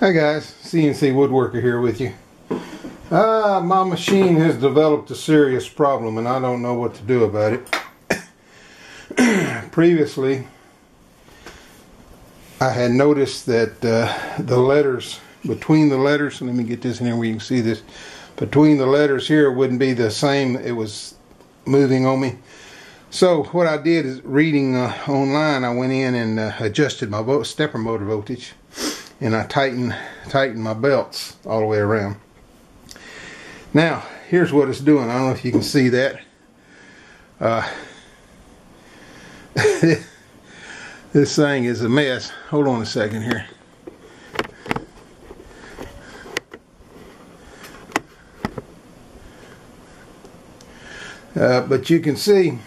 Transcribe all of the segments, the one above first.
Hi guys, CNC Woodworker here with you. My machine has developed a serious problem and I don't know what to do about it. Previously, I had noticed that the letters, between the letters, let me get this in here where you can see this, between the letters here wouldn't be the same, it was moving on me. So what I did is, reading online, I went in and adjusted my stepper motor voltage. And I tightened my belts all the way around. Now, here's what it's doing. I don't know if you can see that. This thing is a mess. Hold on a second here. But you can see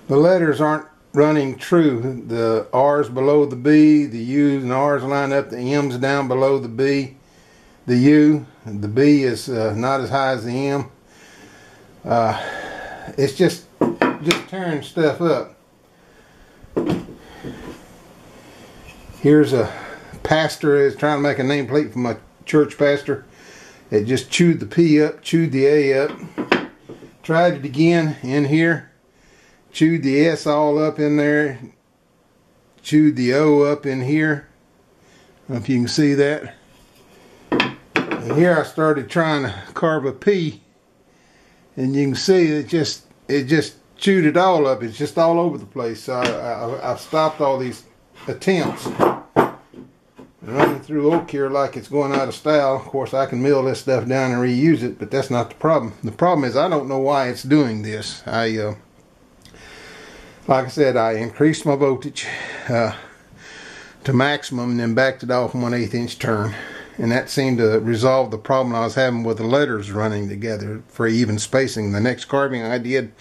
the letters aren't running true. The R's below the B, the U's and R's line up, the M's down below the B, the U, and the B is not as high as the M. It's just tearing stuff up. Here's a pastor is trying to make a nameplate for my church pastor. It just chewed the P up, chewed the A up. Tried it again in here. Chewed the S all up in there. Chewed the O up in here. I don't know if you can see that. And here I started trying to carve a P. And you can see it just chewed it all up. It's just all over the place. So I've stopped all these attempts. Running through oak here like it's going out of style. Of course I can mill this stuff down and reuse it, but that's not the problem. The problem is I don't know why it's doing this. Like I said, I increased my voltage to maximum and then backed it off 1/8 inch turn. And that seemed to resolve the problem I was having with the letters running together for even spacing. The next carving I did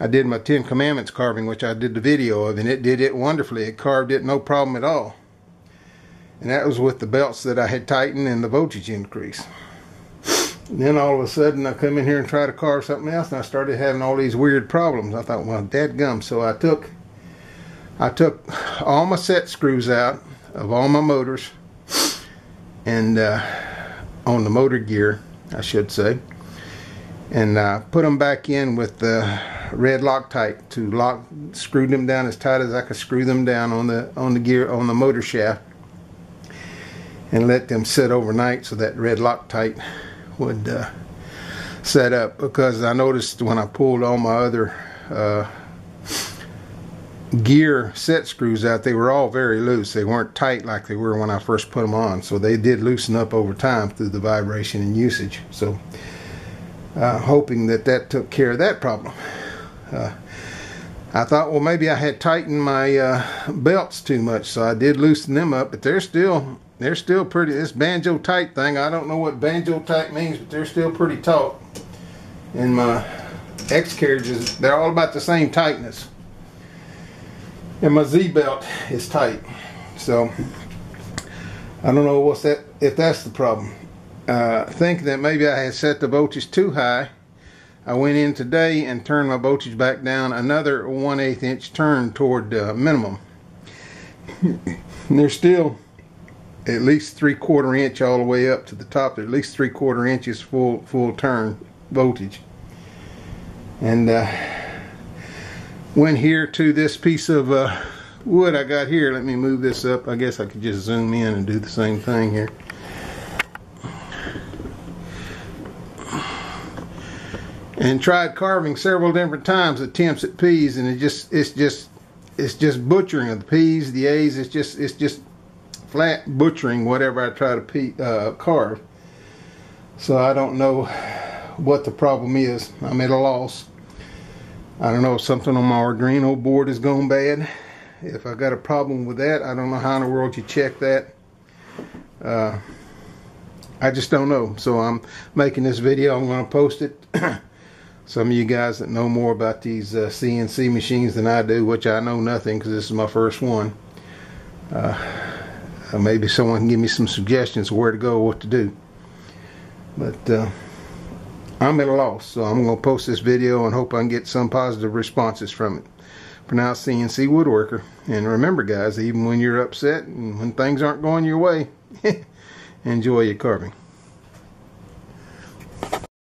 my 10 Commandments carving, which I did the video of, and it did it wonderfully. It carved it no problem at all. And that was with the belts that I had tightened and the voltage increase. And then all of a sudden I come in here and try to carve something else and I started having all these weird problems. I thought, well, dadgum. So I took all my set screws out of all my motors and on the motor gear, I should say, and put them back in with the red Loctite to screwed them down as tight as I could screw them down on the gear, on the motor shaft, and let them sit overnight so that red Loctite would set up, because I noticed when I pulled all my other gear set screws out, they were all very loose. They weren't tight like they were when I first put them on, so they did loosen up over time through the vibration and usage. So hoping that took care of that problem. I thought, well, maybe I had tightened my belts too much, so I did loosen them up, but they're still pretty. This banjo tight thing, I don't know what banjo tight means, but they're still pretty taut. And my X carriages, they're all about the same tightness. And my Z belt is tight. So I don't know if that's the problem. Thinking that maybe I had set the voltage too high, I went in today and turned my voltage back down another 1/8 inch turn toward minimum. And they're still at least 3/4 inch all the way up to the top. They're at least 3/4 inches full turn voltage. And went here to this piece of wood I got here. Let me move this up. I guess I could just zoom in and do the same thing here. And tried carving several different times, attempts at P's, and it's just butchering of the P's, the A's. It's just flat butchering whatever I try to carve. So I don't know what the problem is. I'm at a loss. I don't know if something on my Arduino board has gone bad. If I got a problem with that, I don't know how in the world you check that. I just don't know. So I'm making this video. I'm going to post it. Some of you guys that know more about these CNC machines than I do, which I know nothing because this is my first one. Maybe someone can give me some suggestions where to go, what to do. But I'm at a loss, so I'm going to post this video and hope I can get some positive responses from it. Pronounced CNC Woodworker. And remember guys, even when you're upset and when things aren't going your way, Enjoy your carving.